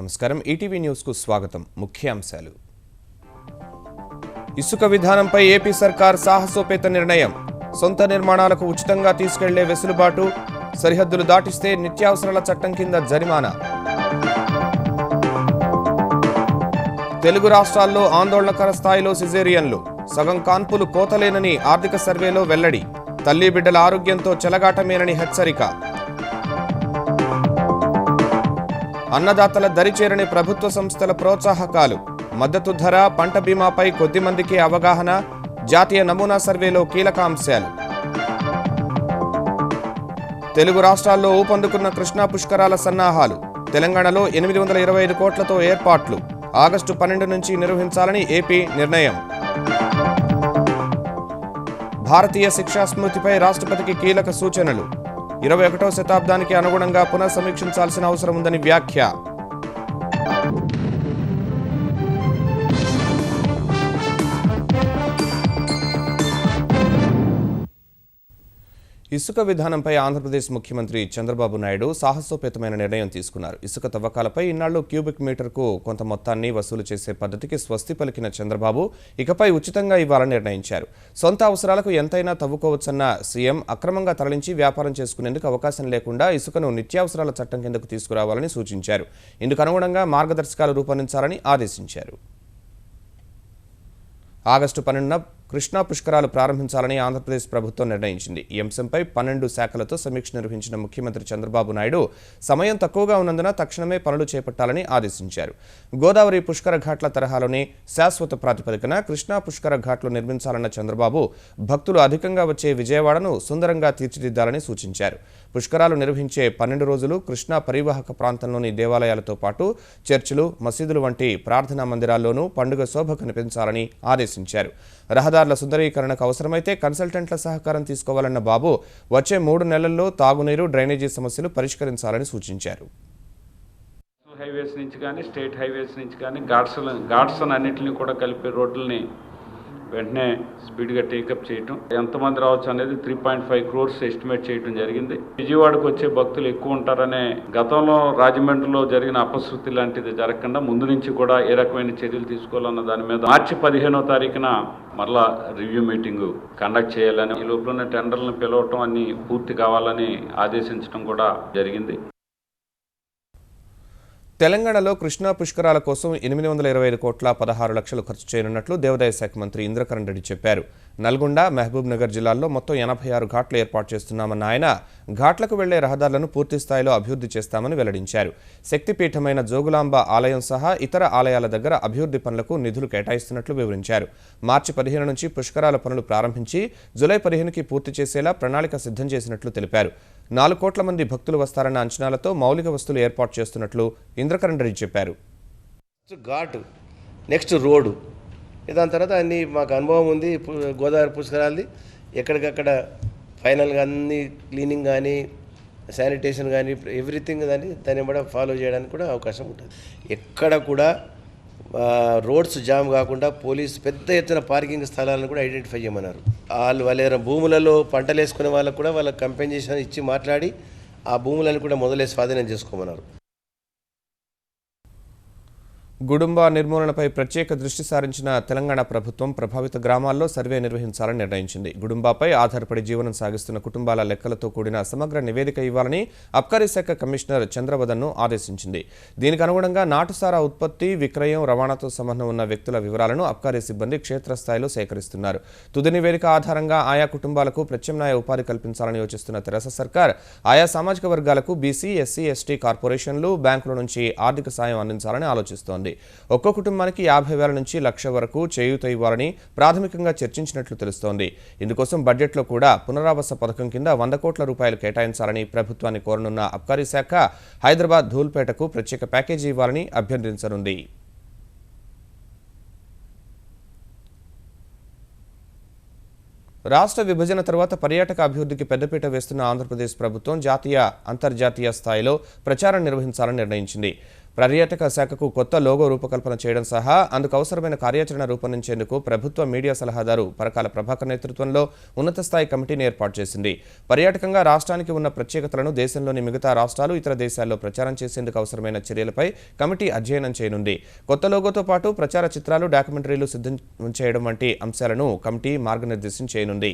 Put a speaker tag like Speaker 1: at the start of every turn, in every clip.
Speaker 1: నమస్కారం ETV news కు స్వాగతం ముఖ్యాంశాలు ఇసుక విధానంపై ఏపీ సర్కార్ సాహసోపేత నిర్ణయం సొంత నిర్మాణాలకు ఉచితంగా తీసుకెళ్లే వెసులుబాటు సరిహద్దులు దాటిస్తే నిత్యావసరాల చట్టం కింద జరిమానా తెలుగు రాష్ట్రాల్లో ఆందోళనకర స్థాయిలో సిజేరియన్లు సగం కాన్పులు కోతలేనని ఆర్థిక సర్వేలో వెల్లడి తల్లి బిడ్డల ఆరోగ్యంతో చెలగాటమేనని హెచ్చరిక అన్నదాతల దరిచేరని ప్రభుత్వ సంస్థల ప్రోత్సాహకాలు మద్దతు ధర పంట బీమాపై కొద్ది మందికి అవగాహన జాతీయ నమూనా సర్వేలో కీలక అంశాలు తెలుగు రాష్ట్రాల్లో ఊపందుకున్న కృష్ణా పుష్కరాల సన్నాహాలు తెలంగాణలో 825 కోట్లతో ఏర్పాట్లు ఆగస్టు 12 నుంచి నిర్వహించాలని ఏపీ నిర్ణయం భారతీయ శిక్షా స్మృతిపై రాష్ట్రపతికి కీలక సూచనలు 21వ శతాబ్దానికి అనుగుణంగా పునఃసమీక్షించాల్సిన అవసరం ఉందని వ్యాఖ్య ఇసుక విధానంపై ఆంధ్రప్రదేశ్ ముఖ్యమంత్రి చంద్రబాబు నాయుడు సాహసోపేతమైన నిర్ణయం తీసుకున్నారు. ఇసుక తవ్వకాలపై ఇన్నాళ్లు క్యూబిక్ మీటర్కు కొంత మొత్తాన్ని వసూలు చేసే పద్ధతికి స్వస్తి పలికిన చంద్రబాబు ఇకపై ఉచితంగా ఇవ్వాలని నిర్ణయించారు. సొంత అవసరాలకు ఎంతైనా తవ్వుకోవచ్చన్న సీఎం అక్రమంగా తరలించి వ్యాపారం చేసుకునేందుకు అవకాశం లేకుండా ఇసుకను నిత్యావసరాల చట్టం కిందకు తీసుకురావాలని సూచించారు. ఇందుకు అనుగుణంగా మార్గదర్శకాలు రూపొందించాలని ఆదేశించారు. ఆగస్టు 12న కృష్ణా పుష్కరాలు ప్రారంభించాలని ఆంధ్రప్రదేశ్ ప్రభుత్వం నిర్ణయించింది. ఈ అంశంపై 12 శాఖలతో సమీక్ష నిర్వహించిన ముఖ్యమంత్రి చంద్రబాబు నాయుడు సమయం తక్కువగా ఉన్నందున తక్షణమే పనులు చేపట్టాలని ఆదేశించారు. గోదావరి పుష్కర ఘాట్ల తరహాలోనే శాశ్వత ప్రాతిపదికన కృష్ణా పుష్కర ఘాట్లు నిర్మించాలన్న చంద్రబాబు భక్తులు అధికంగా వచ్చే విజయవాడను సుందరంగా తీర్చిదిద్దాలని సూచించారు. పుష్కరాలు నిర్వహించే 12 రోజులు కృష్ణా పరివాహక ప్రాంతంలోని దేవాలయాలతో పాటు చర్చిలు, మసీదులు వంటి ప్రార్థనా మందిరాల్లోనూ పండుగ శోభ కనిపించాలని ఆదేశించారు. రహదారుల సుందరీకరణకు అవసరమైతే కన్సల్టెంట్ల సహకారం తీసుకోవాలన్న బాబు వచ్చే 3 నెలల్లో తాగునీరు, డ్రైనేజీ సమస్యలు పరిష్కరించాలని సూచించారు.
Speaker 2: హైవేస్ నుంచి కానీ స్టేట్ హైవేస్ నుంచి కానీ ఘాట్స్ అన్నింటినీ కూడా కలిపే రోడ్లని వెంటనే స్పీడ్గా టేకప్ చేయటం, ఎంతమంది రావచ్చు అనేది 3.5 crores ఎస్టిమేట్ చేయడం జరిగింది. విజయవాడకు వచ్చే భక్తులు ఎక్కువ ఉంటారనే గతంలో రాజమండ్రిలో జరిగిన అపశృతి లాంటిది జరగకుండా ముందు నుంచి కూడా ఏ రకమైన చర్యలు తీసుకోవాలన్న దాని మీద మార్చి 15వ తారీఖున మరలా రివ్యూ మీటింగ్ కండక్ట్ చేయాలని, ఈ లోపల టెండర్లను పిలవటం అన్ని పూర్తి కావాలని ఆదేశించడం కూడా జరిగింది.
Speaker 1: తెలంగాణలో కృష్ణా పుష్కరాల కోసం 825 కోట్ల 16 లక్షలు ఖర్చు చేయనున్నట్లు దేవాదాయ శాఖ మంత్రి ఇంద్రకరణ్ రెడ్డి చెప్పారు. నల్గొండ, మహబూబ్ నగర్ జిల్లాల్లో మొత్తం 86 ఘాట్లు ఏర్పాటు చేస్తున్నామన్న ఆయన ఘాట్లకు వెళ్లే రహదారులను పూర్తి స్థాయిలో అభివృద్ధి చేస్తామని వెల్లడించారు. శక్తిపీఠమైన జోగులాంబ ఆలయం సహా ఇతర ఆలయాల దగ్గర అభివృద్ధి పనులకు నిధులు కేటాయిస్తున్నట్లు వివరించారు. మార్చి 15 నుంచి పుష్కరాల పనులు ప్రారంభించి జూలై 15కి పూర్తి చేసేలా ప్రణాళిక సిద్ధం చేసినట్లు తెలిపారు. 4 కోట్ల మంది భక్తులు వస్తారన్న అంచనాలతో మౌలిక వస్తువులు ఏర్పాటు చేస్తున్నట్లు ఇంద్రకరణ్ రెడ్డి చెప్పారు.
Speaker 3: ఘాటు, నెక్స్ట్ రోడ్డు, దాని తర్వాత అన్ని మాకు అనుభవం ఉంది. గోదావరి పుష్కరాలది ఎక్కడికక్కడ ఫైనల్గా అన్ని క్లీనింగ్ కానీ శానిటేషన్ కానీ ఎవ్రీథింగ్ దాన్ని కూడా ఫాలో చేయడానికి కూడా అవకాశం ఉంటుంది. ఎక్కడ కూడా రోడ్స్ జామ్ కాకుండా పోలీసు పెద్ద ఎత్తున పార్కింగ్ స్థలాలను కూడా ఐడెంటిఫై చేయమన్నారు. వాళ్ళ భూములలో పంటలు వేసుకునే వాళ్ళకు కూడా వాళ్ళకి కంపెన్సేషన్ ఇచ్చి మాట్లాడి ఆ భూములను కూడా మొదలై స్వాధీనం చేసుకోమన్నారు.
Speaker 1: గుడుంబ నిర్మూలనపై ప్రత్యేక దృష్టి సారించిన తెలంగాణ ప్రభుత్వం ప్రభావిత గ్రామాల్లో సర్వే నిర్వహించాలని నిర్ణయించింది. గుడుంబాపై ఆధారపడి జీవనం సాగిస్తున్న కుటుంబాల లెక్కలతో కూడిన సమగ్ర నివేదిక ఇవ్వాలని అబ్కారీ శాఖ కమిషనర్ చంద్రవదన్ను ఆదేశించింది. దీనికి అనుగుణంగా నాటుసారా ఉత్పత్తి, విక్రయం, రవాణాతో సంబంధం ఉన్న వ్యక్తుల వివరాలను అబ్కారీ సిబ్బంది క్షేత్రస్థాయిలో సేకరిస్తున్నారు. తుది నివేదిక ఆధారంగా ఆయా కుటుంబాలకు ప్రత్యామ్నాయ ఉపాధి కల్పించాలని యోచిస్తున్న తెరాస సర్కార్ ఆయా సామాజిక వర్గాలకు బీసీ, ఎస్సీ, ఎస్టీ కార్పొరేషన్లు, బ్యాంకుల నుంచి ఆర్థిక సాయం అందించాలని ఆలోచిస్తోంది. ఒక్కో కుటుంబానికి 50,000 నుంచి 1,00,000 వరకు చేయూత ఇవ్వాలని ప్రాథమికంగా చర్చించినట్లు తెలుస్తోంది. ఇందుకోసం బడ్జెట్లో కూడా పునరావాస పథకం కింద 100 కోట్ల రూపాయలు కేటాయించాలని ప్రభుత్వాన్ని కోరనున్న అబ్కారీ శాఖ హైదరాబాద్, ధూల్పేటకు ప్రత్యేక ప్యాకేజీ ఇవ్వాలని అభ్యర్థించనుంది. రాష్ట్ర విభజన తర్వాత పర్యాటక అభివృద్ధికి పెద్దపీట వేస్తున్న ఆంధ్రప్రదేశ్ ప్రభుత్వం జాతీయ, అంతర్జాతీయ స్థాయిలో ప్రచారం నిర్వహించాలని నిర్ణయించింది. పర్యాటక శాఖకు కొత్త లోగో రూపకల్పన చేయడం సహా అందుకు అవసరమైన కార్యాచరణ రూపొందించేందుకు ప్రభుత్వ మీడియా సలహాదారు పరకాల ప్రభాకర్ నేతృత్వంలో ఉన్నత స్థాయి కమిటీని ఏర్పాటు చేసింది. పర్యాటకంగా రాష్ట్రానికి ఉన్న ప్రత్యేకతలను దేశంలోని మిగతా రాష్ట్రాలు, ఇతర దేశాల్లో ప్రచారం చేసేందుకు అవసరమైన చర్యలపై కమిటీ అధ్యయనం చేయనుంది. కొత్త లోగోతో పాటు ప్రచార చిత్రాలు, డాక్యుమెంటరీలు సిద్ధం చేయడం వంటి అంశాలను కమిటీ మార్గనిర్దేశం చేయనుంది.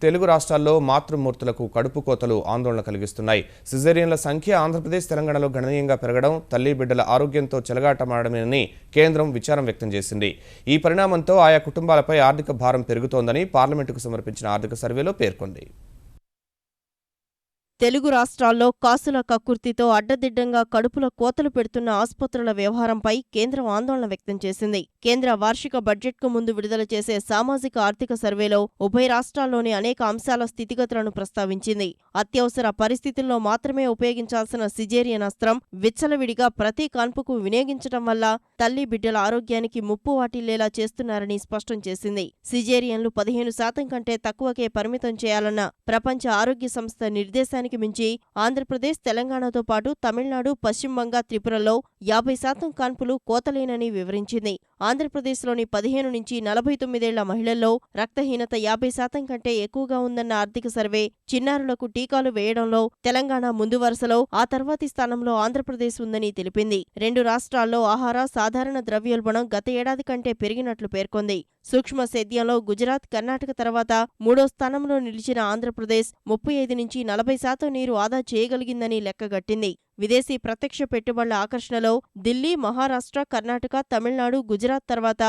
Speaker 1: తెలుగు రాష్ట్రాల్లో మాతృమూర్తులకు కడుపు కోతలు ఆందోళన కలిగిస్తున్నాయి. సిజేరియన్ల సంఖ్య ఆంధ్రప్రదేశ్, తెలంగాణలో గణనీయంగా పెరగడం తల్లి బిడ్డల ఆరోగ్యంతో చెలగాటమాడమని కేంద్రం విచారం వ్యక్తం చేసింది. ఈ పరిణామంతో ఆయా కుటుంబాలపై ఆర్థిక భారం పెరుగుతోందని పార్లమెంటుకు సమర్పించిన ఆర్థిక సర్వేలో పేర్కొంది.
Speaker 4: తెలుగు రాష్ట్రాల్లో కాసుల కక్కుర్తితో అడ్డదిడ్డంగా కడుపుల కోతలు పెడుతున్న ఆసుపత్రుల వ్యవహారంపై కేంద్రం ఆందోళన వ్యక్తం చేసింది. కేంద్ర వార్షిక బడ్జెట్కు ముందు విడుదల చేసే సామాజిక ఆర్థిక సర్వేలో ఉభయ రాష్ట్రాల్లోని అనేక అంశాల స్థితిగతులను ప్రస్తావించింది. అత్యవసర పరిస్థితుల్లో మాత్రమే ఉపయోగించాల్సిన సిజేరియన్ అస్త్రం విచ్చలవిడిగా ప్రతి కాన్పుకు వినియోగించడం వల్ల తల్లి బిడ్డల ఆరోగ్యానికి ముప్పు వాటిల్లేలా చేస్తున్నారని స్పష్టం చేసింది. సిజేరియన్లు 15% కంటే తక్కువకే పరిమితం చేయాలన్న ప్రపంచ ఆరోగ్య సంస్థ నిర్దేశానికి మించి ఆంధ్రప్రదేశ్, తెలంగాణతో పాటు తమిళనాడు, పశ్చిమ బంగా, త్రిపురలో 50% కాన్పులు కోతలేనని వివరించింది. ఆంధ్రప్రదేశ్లోని 15 నుంచి 49 ఏళ్ల మహిళల్లో రక్తహీనత 50% కంటే ఎక్కువగా ఉందన్న ఆర్థిక సర్వే చిన్నారులకు టీకాలు వేయడంలో తెలంగాణ ముందు వరుసలో, ఆ తర్వాతి స్థానంలో ఆంధ్రప్రదేశ్ ఉందని తెలిపింది. 2 రాష్ట్రాల్లో ఆహార, సాధారణ ద్రవ్యోల్బణం గత ఏడాది కంటే పెరిగినట్లు పేర్కొంది. సూక్ష్మ సేద్యంలో గుజరాత్, కర్ణాటక తర్వాత 3వ స్థానంలో నిలిచిన ఆంధ్రప్రదేశ్ 35 నుంచి 40% నీరు ఆదా చేయగలిగిందని లెక్కగట్టింది. విదేశీ ప్రత్యక్ష పెట్టుబడుల ఆకర్షణలో దిల్లీ, మహారాష్ట్ర, కర్ణాటక, తమిళనాడు, గుజరాత్ తర్వాత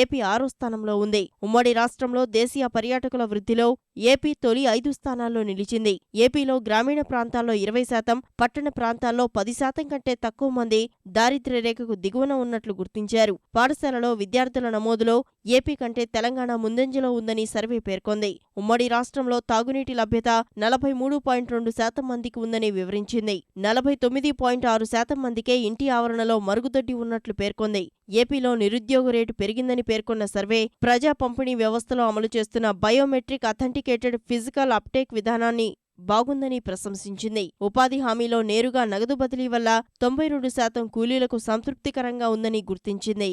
Speaker 4: ఏపీ 6వ స్థానంలో ఉంది. ఉమ్మడి రాష్ట్రంలో దేశీయ పర్యాటకుల వృద్ధిలో ఏపీ తొలి 5 స్థానాల్లో నిలిచింది. ఏపీలో గ్రామీణ ప్రాంతాల్లో 20%, పట్టణ ప్రాంతాల్లో 10% కంటే తక్కువ మంది దారిద్ర్య రేఖకు దిగువన ఉన్నట్లు గుర్తించారు. పాఠశాలలో విద్యార్థుల నమోదులో ఏపీ కంటే తెలంగాణ ముందంజలో ఉందని సర్వే పేర్కొంది. ఉమ్మడి రాష్ట్రంలో తాగునీటి లభ్యత 43.2% మందికి ఉందని వివరించింది. 49.6% మందికే ఇంటి ఆవరణలో మరుగుదొడ్డి ఉన్నట్లు పేర్కొంది. ఏపీలో నిరుద్యోగ రేటు పెరిగిందని పేర్కొన్న సర్వే ప్రజా పంపిణీ వ్యవస్థలో అమలు చేస్తున్న బయోమెట్రిక్ అథెంటికేటెడ్ ఫిజికల్ అప్టేక్ విధానాన్ని బాగుందని ప్రశంసించింది. ఉపాధి హామీలో నేరుగా నగదు బదిలీ వల్ల 92% కూలీలకు సంతృప్తికరంగా ఉందని గుర్తించింది.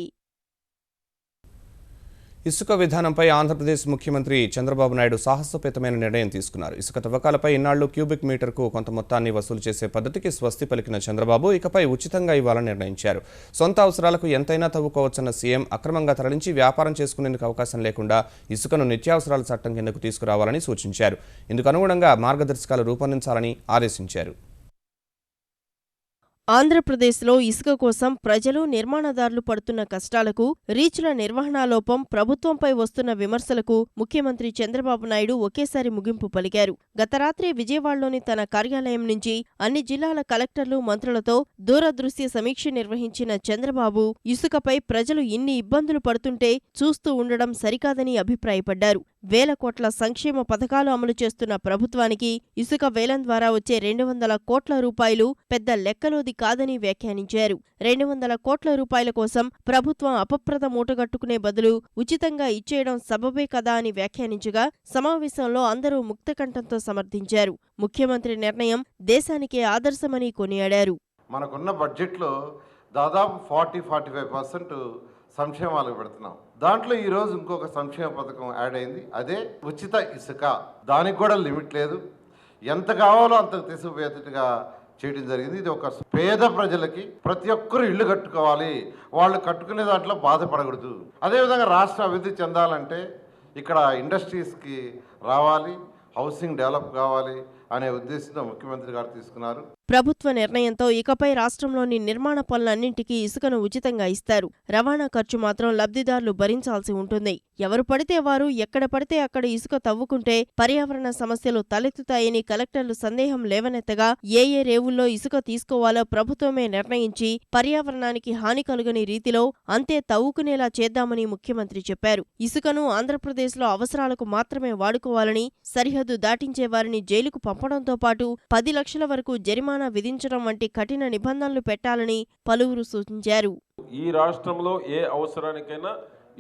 Speaker 1: ఇసుక విధానంపై ఆంధ్రప్రదేశ్ ముఖ్యమంత్రి చంద్రబాబు నాయుడు సాహసోపేతమైన నిర్ణయం తీసుకున్నారు. ఇసుక తవ్వకాలపై ఇన్నాళ్లు క్యూబిక్ మీటర్కు కొంత మొత్తాన్ని వసూలు చేసే పద్ధతికి స్వస్తి పలికిన చంద్రబాబు ఇకపై ఉచితంగా ఇవ్వాలని నిర్ణయించారు. సొంత అవసరాలకు ఎంతైనా తవ్వుకోవచ్చన్న సీఎం అక్రమంగా తరలించి వ్యాపారం చేసుకునేందుకు అవకాశం లేకుండా ఇసుకను నిత్యావసరాల చట్టం కిందకు తీసుకురావాలని సూచించారు. ఇందుకు అనుగుణంగా మార్గదర్శకాలు రూపొందించాలని ఆదేశించారు.
Speaker 4: ఆంధ్రప్రదేశ్లో ఇసుక కోసం ప్రజలు, నిర్మాణదారులు పడుతున్న కష్టాలకు, రీచ్ల నిర్వహణాలోపం, ప్రభుత్వంపై వస్తున్న విమర్శలకు ముఖ్యమంత్రి చంద్రబాబు నాయుడు ఒకేసారి ముగింపు పలికారు. గత రాత్రి విజయవాడలోని తన కార్యాలయం నుంచి అన్ని జిల్లాల కలెక్టర్లు, మంత్రులతో దూరదృశ్య సమీక్ష నిర్వహించిన చంద్రబాబు ఇసుకపై ప్రజలు ఇన్ని ఇబ్బందులు పడుతుంటే చూస్తూ ఉండడం సరికాదని అభిప్రాయపడ్డారు. వేల కోట్ల సంక్షేమ పథకాలు అమలు చేస్తున్న ప్రభుత్వానికి ఇసుక వేలం ద్వారా వచ్చే 200 కోట్ల రూపాయలు పెద్ద లెక్కలోది కాదని వ్యాఖ్యానించారు. 200 కోట్ల రూపాయల కోసం ప్రభుత్వం అపప్రద మూటగట్టుకునే బదులు ఉచితంగా ఇచ్చేయడం సబబే కదా అని వ్యాఖ్యానించగా సమావేశంలో అందరూ ముక్తకంఠంతో సమర్థించారు. ముఖ్యమంత్రి నిర్ణయం దేశానికే ఆదర్శమని కొనియాడారు.
Speaker 5: మనకున్న బడ్జెట్లో దాదాపు 40-45% సంక్షేమాలకు పెడుతున్నాం. దాంట్లో ఈరోజు ఇంకొక సంక్షేమ పథకం యాడ్ అయింది, అదే ఉచిత ఇసుక. దానికి కూడా లిమిట్ లేదు, ఎంత కావాలో అంత తీసుకుపోయేట్టుగా చేయడం జరిగింది. ఇది ఒక పేద ప్రజలకి ప్రతి ఒక్కరు ఇల్లు కట్టుకోవాలి, వాళ్ళు కట్టుకునే దాంట్లో బాధపడకూడదు. అదేవిధంగా రాష్ట్ర అభివృద్ధి చెందాలంటే ఇక్కడ ఇండస్ట్రీస్కి రావాలి, హౌసింగ్ డెవలప్ కావాలి అనే ఉద్దేశంతో ముఖ్యమంత్రి గారు తీసుకున్నారు.
Speaker 4: ప్రభుత్వ నిర్ణయంతో ఇకపై రాష్ట్రంలోని నిర్మాణ పనులన్నింటికీ ఇసుకను ఉచితంగా ఇస్తారు. రవాణా ఖర్చు మాత్రం లబ్ధిదారులు భరించాల్సి ఉంటుంది. ఎవరు పడితే వారు ఎక్కడ పడితే అక్కడ ఇసుక తవ్వుకుంటే పర్యావరణ సమస్యలు తలెత్తుతాయని కలెక్టర్లు సందేహం లేవనెత్తగా ఏ రేవుల్లో ఇసుక తీసుకోవాలో ప్రభుత్వమే నిర్ణయించి పర్యావరణానికి హాని కలుగని రీతిలో అంతే తవ్వుకునేలా చేద్దామని ముఖ్యమంత్రి చెప్పారు. ఇసుకను ఆంధ్రప్రదేశ్లో అవసరాలకు మాత్రమే వాడుకోవాలని, సరిహద్దు దాటించే వారిని జైలుకు పంపడంతో పాటు 10 లక్షల వరకు జరిమానా విధించడం వంటి కఠిన నిబంధనలు పెట్టాలని పలువురు సూచించారు.
Speaker 6: ఈ రాష్ట్రంలో ఏ అవసరానికైనా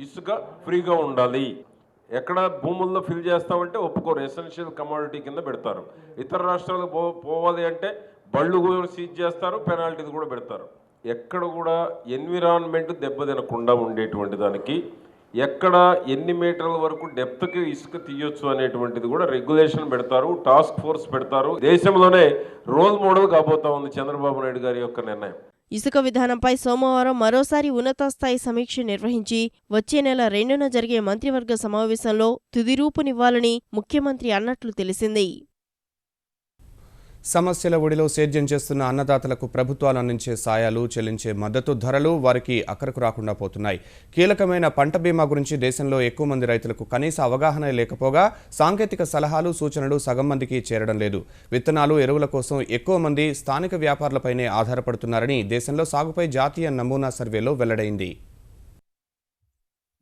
Speaker 6: ఇసుక ఫ్రీగా ఉండాలి. ఎక్కడ భూముల్లో ఫిల్ చేస్తామంటే ఒప్పుకోరు, ఎసెన్షియల్ కమోడిటీ కింద పెడతారు. ఇతర రాష్ట్రాలకు పోవాలి అంటే బళ్ళు కూడా సీజ్ చేస్తారు, పెనాల్టీలు కూడా పెడతారు. ఎక్కడ కూడా ఎన్విరాన్మెంట్ దెబ్బతినకుండా ఉండేటువంటి దానికి ఎక్కడ ఎన్ని మీటర్ల వరకు డెప్త్కి ఇసుక తీయొచ్చు అనేటువంటిది కూడా రెగ్యులేషన్ పెడతారు, టాస్క్ ఫోర్స్ పెడతారు. దేశంలోనే రోల్ మోడల్ కాబోతా ఉంది చంద్రబాబు నాయుడు గారి యొక్క నిర్ణయం.
Speaker 4: ఇసుక విధానంపై సోమవారం మరోసారి ఉన్నతస్థాయి సమీక్ష నిర్వహించి వచ్చే నెల 2న జరిగే మంత్రివర్గ సమావేశంలో తుదిరూపునివ్వాలని ముఖ్యమంత్రి అన్నట్లు తెలిసింది.
Speaker 1: సమస్యల ఒడిలో సేద్యం చేస్తున్న అన్నదాతలకు ప్రభుత్వాలు అందించే సాయాలు, చెల్లించే మద్దతు ధరలు వారికి అక్కరకు రాకుండా పోతున్నాయి. కీలకమైన పంట బీమా గురించి దేశంలో ఎక్కువ మంది రైతులకు కనీస అవగాహన లేకపోగా సాంకేతిక సలహాలు, సూచనలు సగం మందికి చేరడం లేదు. విత్తనాలు, ఎరువుల కోసం ఎక్కువ మంది స్థానిక వ్యాపారులపైనే ఆధారపడుతున్నారని దేశంలో సాగుపై జాతీయ నమూనా సర్వేలో వెల్లడైంది.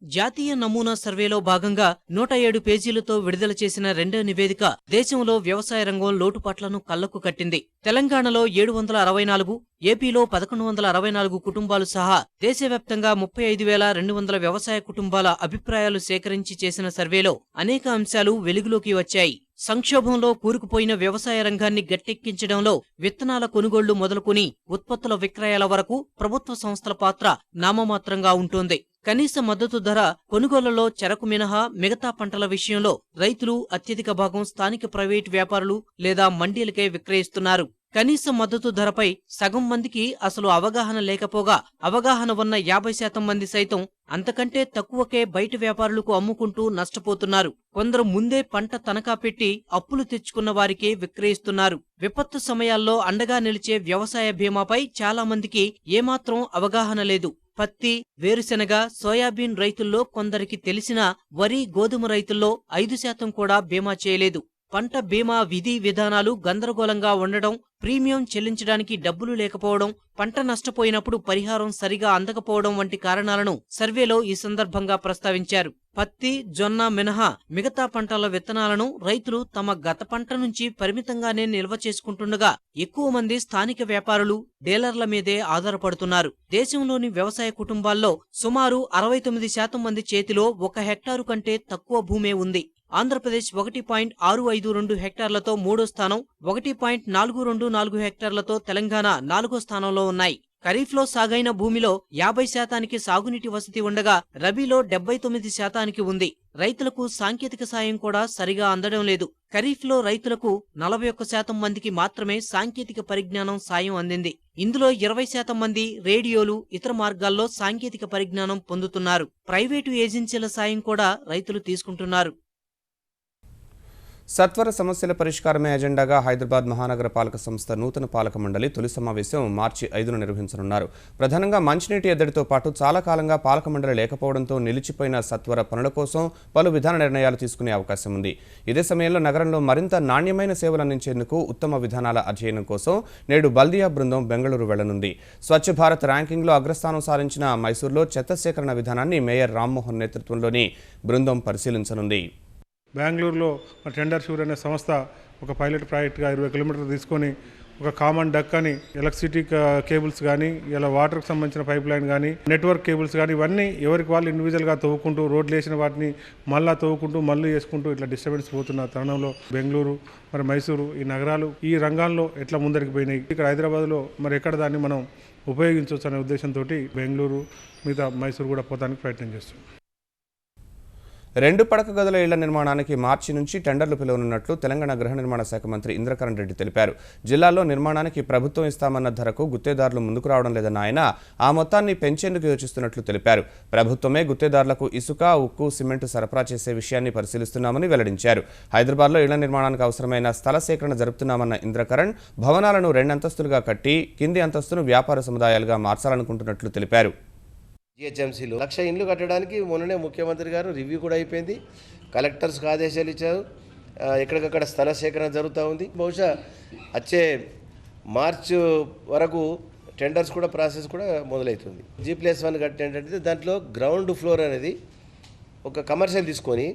Speaker 7: జాతీయ నమూనా సర్వేలో భాగంగా 107 పేజీలతో విడుదల చేసిన రెండో నివేదిక దేశంలో వ్యవసాయ రంగం లోటుపాట్లను కళ్లకు కట్టింది. తెలంగాణలో 764, ఏపీలో 1164 కుటుంబాలు సహా దేశవ్యాప్తంగా 35,200 వ్యవసాయ కుటుంబాల అభిప్రాయాలు సేకరించి చేసిన సర్వేలో అనేక అంశాలు వెలుగులోకి వచ్చాయి. సంక్షోభంలో కూరుకుపోయిన వ్యవసాయ రంగాన్ని గట్టెక్కించడంలో విత్తనాల కొనుగోళ్లు మొదలుకొని ఉత్పత్తుల విక్రయాల వరకు ప్రభుత్వ సంస్థల పాత్ర నామమాత్రంగా ఉంటోంది. కనీస మద్దతు ధర కొనుగోళ్లలో చెరకు మినహా మిగతా పంటల విషయంలో రైతులు అత్యధిక భాగం స్థానిక ప్రైవేటు వ్యాపారులు లేదా మండీలకే విక్రయిస్తున్నారు. కనీస మద్దతు ధరపై సగం మందికి అసలు అవగాహన లేకపోగా అవగాహన ఉన్న 50% మంది సైతం అంతకంటే తక్కువకే బయట వ్యాపారులకు అమ్ముకుంటూ నష్టపోతున్నారు. కొందరు ముందే పంట తనఖా పెట్టి అప్పులు తెచ్చుకున్న వారికే విక్రయిస్తున్నారు. విపత్తు సమయాల్లో అండగా నిలిచే వ్యవసాయ బీమాపై చాలా మందికి ఏమాత్రం అవగాహన లేదు. పత్తి, వేరుశెనగ, సోయాబీన్ రైతుల్లో కొందరికి తెలిసినా వరి, గోధుమ రైతుల్లో 5% కూడా బీమా చేయలేదు. పంట బీమా విధి విధానాలు గందరగోళంగా ఉండడం, ప్రీమియం చెల్లించడానికి డబ్బులు లేకపోవడం, పంట నష్టపోయినప్పుడు పరిహారం సరిగా అందకపోవడం వంటి కారణాలను సర్వేలో ఈ సందర్భంగా ప్రస్తావించారు. పత్తి, జొన్న మినహా మిగతా పంటల విత్తనాలను రైతులు తమ గత పంట నుంచి పరిమితంగానే నిల్వ చేసుకుంటుండగా ఎక్కువ మంది స్థానిక వ్యాపారులు, డీలర్ల మీదే ఆధారపడుతున్నారు. దేశంలోని వ్యవసాయ కుటుంబాల్లో సుమారు 69% మంది చేతిలో 1 హెక్టారు కంటే తక్కువ భూమే ఉంది. ఆంధ్రప్రదేశ్ 1.652 హెక్టార్లతో 3వ స్థానం, 1.424 హెక్టార్లతో తెలంగాణ 4వ స్థానంలో ఉన్నాయి. ఖరీఫ్లో సాగైన భూమిలో 50% సాగునీటి వసతి ఉండగా రబీలో 79% ఉంది. రైతులకు సాంకేతిక సాయం కూడా సరిగా అందడం లేదు. ఖరీఫ్లో రైతులకు 41% మందికి మాత్రమే సాంకేతిక పరిజ్ఞానం సాయం అందింది. ఇందులో 20% మంది రేడియోలు, ఇతర మార్గాల్లో సాంకేతిక పరిజ్ఞానం పొందుతున్నారు. ప్రైవేటు ఏజెన్సీల సాయం కూడా రైతులు తీసుకుంటున్నారు.
Speaker 1: సత్వర సమస్యల పరిష్కారమే ఎజెండాగా హైదరాబాద్ మహానగర పాలక సంస్థ నూతన పాలక మండలి తొలి సమావేశం మార్చి 5న నిర్వహించనున్నారు. ప్రధానంగా మంచినీటి ఎద్దడితో పాటు చాలా కాలంగా పాలక మండలి లేకపోవడంతో నిలిచిపోయిన సత్వర పనుల కోసం పలు విధాన నిర్ణయాలు తీసుకునే అవకాశం ఉంది. ఇదే సమయంలో నగరంలో మరింత నాణ్యమైన సేవలు అందించేందుకు ఉత్తమ విధానాల అధ్యయనం కోసం నేడు బల్దియా బృందం బెంగళూరు వెళ్లనుంది. స్వచ్ఛ భారత్ ర్యాంకింగ్లో అగ్రస్థానం సాధించిన మైసూర్లో చెత్త సేకరణ విధానాన్ని మేయర్ రామ్మోహన్ నేతృత్వంలోని బృందం పరిశీలించనుంది.
Speaker 8: బెంగళూరులో టెండర్ షూర్ అనే సంస్థ ఒక పైలట్ ప్రాజెక్ట్గా 20 కిలోమీటర్లు తీసుకొని ఒక కామన్ డక్ అని ఎలక్ట్రిసిటీ కేబుల్స్ కానీ, ఇలా వాటర్కి సంబంధించిన పైప్ లైన్ కానీ, నెట్వర్క్ కేబుల్స్ కానీ, ఇవన్నీ ఎవరికి వాళ్ళు ఇండివిజువల్గా తవ్వుకుంటూ రోడ్లు వేసిన వాటిని మళ్ళీ తవ్వుకుంటూ మళ్ళీ చేసుకుంటూ ఇట్లా డిస్టర్బెన్స్ పోతున్న తరుణంలో బెంగళూరు, మరి మైసూరు, ఈ నగరాలు ఈ రంగాల్లో ఎట్లా ముందరికి పోయినాయి, ఇక్కడ హైదరాబాద్లో మరి ఎక్కడ దాన్ని మనం ఉపయోగించవచ్చు అనే ఉద్దేశంతో బెంగళూరు మిగతా మైసూరు కూడా పోతానికి ప్రయత్నం చేస్తున్నాం.
Speaker 1: 2 పడక గదుల ఇళ్ల నిర్మాణానికి మార్చి నుంచి టెండర్లు పిలువనున్నట్లు తెలంగాణ గృహ నిర్మాణ శాఖ మంత్రి ఇంద్రకరణ్ రెడ్డి తెలిపారు. జిల్లాలో నిర్మాణానికి ప్రభుత్వం ఇస్తామన్న ధరకు గుత్తేదారులు ముందుకు రావడం లేదన్న ఆయన ఆ మొత్తాన్ని పెంచేందుకు యోచిస్తున్నట్లు తెలిపారు. ప్రభుత్వమే గుత్తేదారులకు ఇసుక, ఉక్కు, సిమెంటు సరఫరా చేసే విషయాన్ని పరిశీలిస్తున్నామని వెల్లడించారు. హైదరాబాద్లో ఇళ్ల నిర్మాణానికి అవసరమైన స్థల సేకరణ జరుపుతున్నామన్న ఇంద్రకరణ్ భవనాలను 2 అంతస్తులుగా కట్టి కింది అంతస్తును వ్యాపార సముదాయాలుగా మార్చాలనుకుంటున్నట్లు తెలిపారు.
Speaker 3: జిహెచ్ఎంసీలో 1,00,000 ఇండ్లు కట్టడానికి మొన్ననే ముఖ్యమంత్రి గారు రివ్యూ కూడా అయిపోయింది. కలెక్టర్స్కి ఆదేశాలు ఇచ్చారు. ఎక్కడికక్కడ స్థల సేకరణ జరుగుతూ ఉంది. బహుశా వచ్చే మార్చి వరకు టెండర్స్ కూడా ప్రాసెస్ కూడా మొదలవుతుంది. G+1 కట్టేటంటే దాంట్లో గ్రౌండ్ ఫ్లోర్ అనేది ఒక కమర్షియల్ తీసుకొని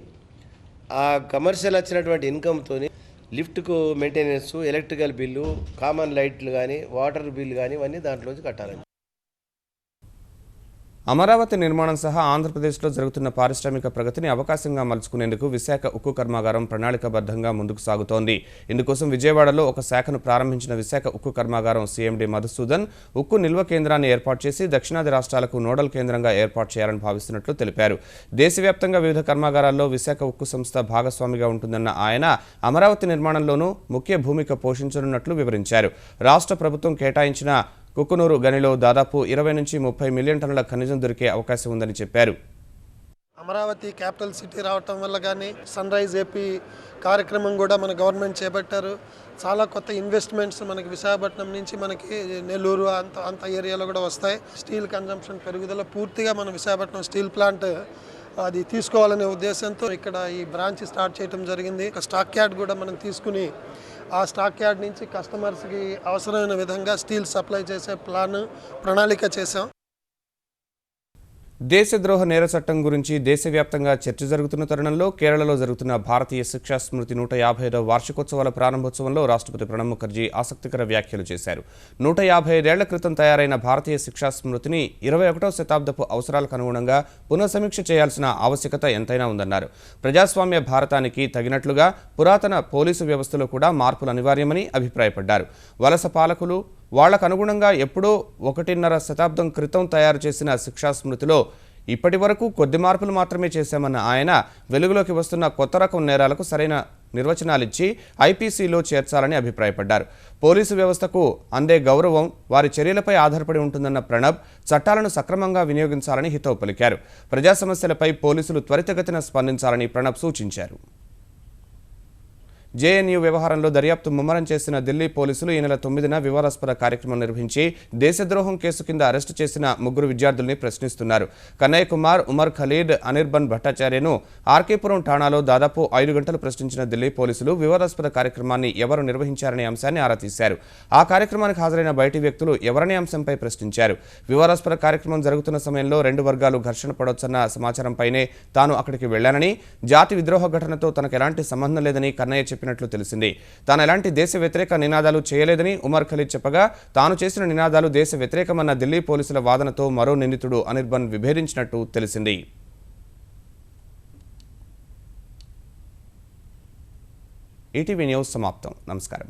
Speaker 3: ఆ కమర్షియల్ వచ్చినటువంటి ఇన్కమ్తో లిఫ్ట్కు మెయింటెనెన్స్, ఎలక్ట్రికల్ బిల్లు, కామన్ లైట్లు కానీ, వాటర్ బిల్లు కానీ ఇవన్నీ దాంట్లోంచి కట్టాలని.
Speaker 1: అమరావతి నిర్మాణం సహా ఆంధ్రప్రదేశ్లో జరుగుతున్న పారిశ్రామిక ప్రగతిని అవకాశంగా మలుచుకునేందుకు విశాఖ ఉక్కు కర్మాగారం ప్రణాళికాబద్ధంగా ముందుకు సాగుతోంది. ఇందుకోసం విజయవాడలో ఒక శాఖను ప్రారంభించిన విశాఖ ఉక్కు కర్మాగారం సీఎండీ మధుసూదన్ ఉక్కు నిల్వ కేంద్రాన్ని ఏర్పాటు చేసి దక్షిణాది రాష్ట్రాలకు నోడల్ కేంద్రంగా ఏర్పాటు చేయాలని భావిస్తున్నట్లు తెలిపారు. దేశవ్యాప్తంగా వివిధ కర్మాగారాల్లో విశాఖ ఉక్కు సంస్థ భాగస్వామిగా ఉంటుందన్న ఆయన అమరావతి నిర్మాణంలోనూ ముఖ్య భూమిక పోషించనున్నట్లు వివరించారు. రాష్ట్ర ప్రభుత్వం కేటాయించిన కుక్కునూరు గనిలో దాదాపు 20 నుంచి 30 మిలియన్ టన్నుల ఖనిజం దొరికే అవకాశం ఉందని చెప్పారు.
Speaker 9: అమరావతి క్యాపిటల్ సిటీ రావటం వల్ల కానీ సన్ రైజ్ ఏపీ కార్యక్రమం కూడా మన గవర్నమెంట్ చేపట్టారు. చాలా కొత్త ఇన్వెస్ట్మెంట్స్ మనకి విశాఖపట్నం నుంచి మనకి నెల్లూరు అంత ఏరియాలో కూడా వస్తాయి. స్టీల్ కన్జంప్షన్ పెరుగుదల పూర్తిగా మన విశాఖపట్నం స్టీల్ ప్లాంట్ అది తీసుకోవాలనే ఉద్దేశంతో ఇక్కడ ఈ బ్రాంచ్ స్టార్ట్ చేయడం జరిగింది. ఒక స్టాక్ యార్డ్ కూడా మనం తీసుకుని ఆ స్టాక్ యార్డ్ నుంచి కస్టమర్స్కి అవసరమైన విధంగా స్టీల్ సప్లై చేసే ప్రణాళిక చేశాం.
Speaker 1: దేశద్రోహ నేర చట్టం గురించి దేశవ్యాప్తంగా చర్చ జరుగుతున్న తరుణంలో కేరళలో జరుగుతున్న భారతీయ శిక్షా స్మృతి 155వ వార్షికోత్సవాల ప్రారంభోత్సవంలో రాష్ట్రపతి ప్రణబ్ ముఖర్జీ ఆసక్తికర వ్యాఖ్యలు చేశారు. 155 ఏళ్ల క్రితం తయారైన భారతీయ శిక్షా స్మృతిని 21వ శతాబ్దపు అవసరాలకు అనుగుణంగా పునఃసమీక్ష చేయాల్సిన ఆవశ్యకత ఎంతైనా ఉందన్నారు. ప్రజాస్వామ్య భారతానికి తగినట్లుగా పురాతన పోలీసు వ్యవస్థలో కూడా మార్పులు అనివార్యమని అభిప్రాయపడ్డారు. వలస పాలకులు వాళ్లకు అనుగుణంగా ఎప్పుడో 1.5 శతాబ్దం క్రితం తయారు చేసిన శిక్షా స్మృతిలో ఇప్పటి వరకు కొద్ది మార్పులు మాత్రమే చేశామన్న ఆయన వెలుగులోకి వస్తున్న కొత్త రకం నేరాలకు సరైన నిర్వచనాలిచ్చి ఐపీసీలో చేర్చాలని అభిప్రాయపడ్డారు. పోలీసు వ్యవస్థకు అందే గౌరవం వారి చర్యలపై ఆధారపడి ఉంటుందన్న ప్రణబ్ చట్టాలను సక్రమంగా వినియోగించాలని హితవు పలికారు. ప్రజా సమస్యలపై పోలీసులు త్వరితగతిన స్పందించాలని ప్రణబ్ సూచించారు. జేఎన్యూ వ్యవహారంలో దర్యాప్తు ముమ్మరం చేసిన ఢిల్లీ పోలీసులు ఈ నెల 9న వివాదాస్పద కార్యక్రమం నిర్వహించి దేశద్రోహం కేసు కింద అరెస్టు చేసిన 3 విద్యార్థుల్ని ప్రశ్నిస్తున్నారు. కన్నయ్య కుమార్, ఉమర్ ఖలీద్, అనిర్బన్ భట్టాచార్యను ఆర్కేపురం ఠాణాలో దాదాపు 5 గంటలు ప్రశ్నించిన ఢిల్లీ పోలీసులు వివాదాస్పద కార్యక్రమాన్ని ఎవరు నిర్వహించారనే అంశాన్ని ఆరా తీశారు. ఆ కార్యక్రమానికి హాజరైన బయటి వ్యక్తులు ఎవరనే అంశంపై ప్రశ్నించారు. వివాదాస్పద కార్యక్రమం జరుగుతున్న సమయంలో 2 వర్గాలు ఘర్షణ పడొచ్చన్న సమాచారంపైనే తాను అక్కడికి వెళ్లానని, జాతి విద్రోహ ఘటనతో తనకు ఎలాంటి సంబంధం లేదని కన్నయ్య చెప్పినట్లు తెలిసింది. తాను ఎలాంటి దేశ వ్యతిరేక నినాదాలు చేయలేదని ఉమర్ ఖలీద్ చెప్పగా, తాను చేసిన నినాదాలు దేశ వ్యతిరేకమన్న ఢిల్లీ పోలీసుల వాదనతో మరో నిందితుడు అనిర్బన్ విభేదించినట్టు తెలిసింది. ఈటీవీ న్యూస్ సమాప్తం. నమస్కారం.